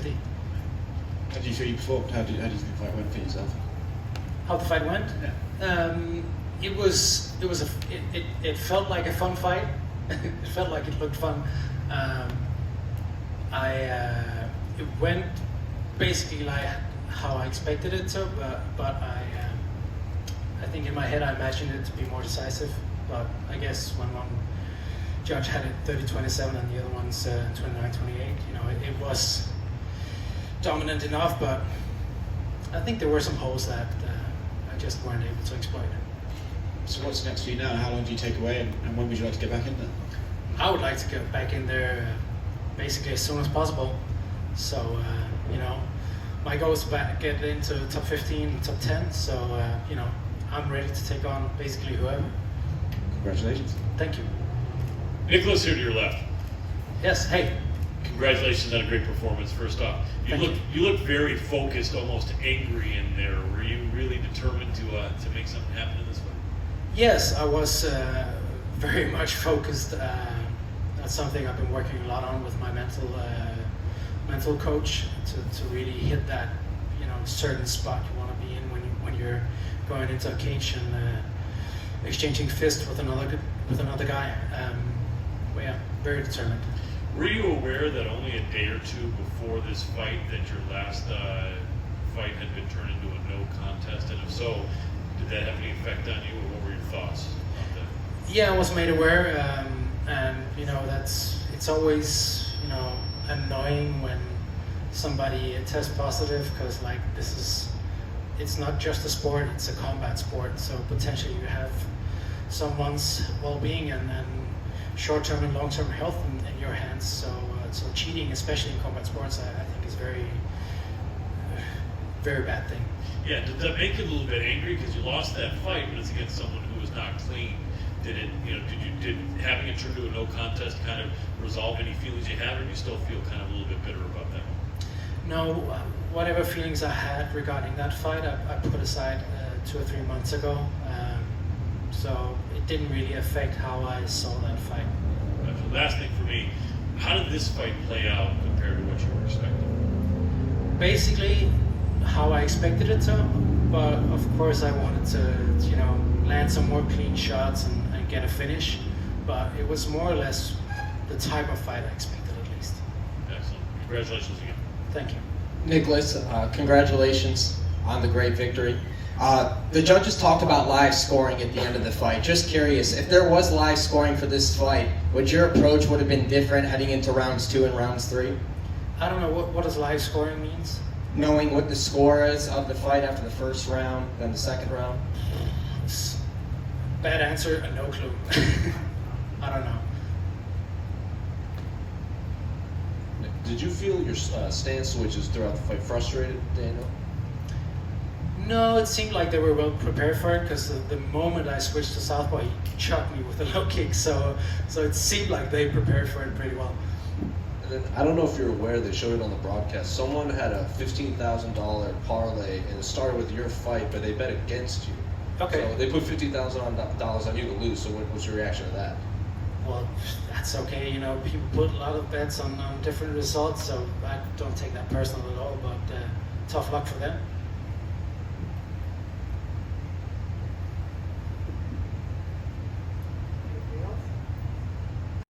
50. How do you feel you performed? How do you think the fight went for yourself? How the fight went? Yeah. It felt like a fun fight. It felt like it looked fun. It went basically like how I expected it to, but I think in my head I imagined it to be more decisive. But I guess when one judge had it 30-27 and the other one's 29-28, it was dominant enough. But I think there were some holes that I just weren't able to exploit. So what's next for you now? How long do you take away, and when would you like to get back in there? I would like to get back in there basically as soon as possible. So, my goal is to get into top 15, top 10. So, I'm ready to take on basically whoever. Congratulations. Thank you. Nicolas here to your left. Yes, hey. Congratulations on a great performance, first off. You look very focused, almost angry in there. Were you really determined to make something happen in this one? Yes, I was very much focused. That's something I've been working a lot on with my mental coach to really hit that certain spot you want to be in when you're going into a cage and exchanging fists with another guy. But yeah, very determined. Were you aware that only a day or two before this fight that your last fight had been turned into a no contest? And if so, did that have any effect on you, or what were your thoughts on that? Yeah, I was made aware, and it's always annoying when somebody tests positive, because it's not just a sport, it's a combat sport, so potentially you have someone's well-being and short-term and long-term health in your hands. So cheating, especially in combat sports, I think is very, very bad thing. Yeah, did that make you a little bit angry because you lost that fight, but it's against someone who was not clean? Did having it turned to a no contest kind of resolve any feelings you had, or do you still feel kind of a little bit bitter about that? No, whatever feelings I had regarding that fight, I put aside 2 or 3 months ago. So it didn't really affect how I saw that fight. The last thing for me, how did this fight play out compared to what you were expecting? Basically, how I expected it to, but of course I wanted to, land some more clean shots and get a finish. But it was more or less the type of fight I expected, at least. Excellent. Congratulations again. Thank you. Nicolas, congratulations on the great victory. The judges talked about live scoring at the end of the fight. Just curious, if there was live scoring for this fight, would your approach would have been different heading into rounds 2 and rounds 3? I don't know, what does live scoring means? Knowing what the score is of the fight after the first round, then the second round? Bad answer, no clue. I don't know. Did you feel your stance switches throughout the fight frustrated, Daniel? No, it seemed like they were well prepared for it, because the moment I switched to southpaw, he chucked me with a low kick, so it seemed like they prepared for it pretty well. And then, I don't know if you're aware, they showed it on the broadcast. Someone had a $15,000 parlay, and it started with your fight, but they bet against you. Okay. So they put $50,000 on you to lose, so what was your reaction to that? Well, that's okay. People put a lot of bets on different results, so I don't take that personal at all, but tough luck for them.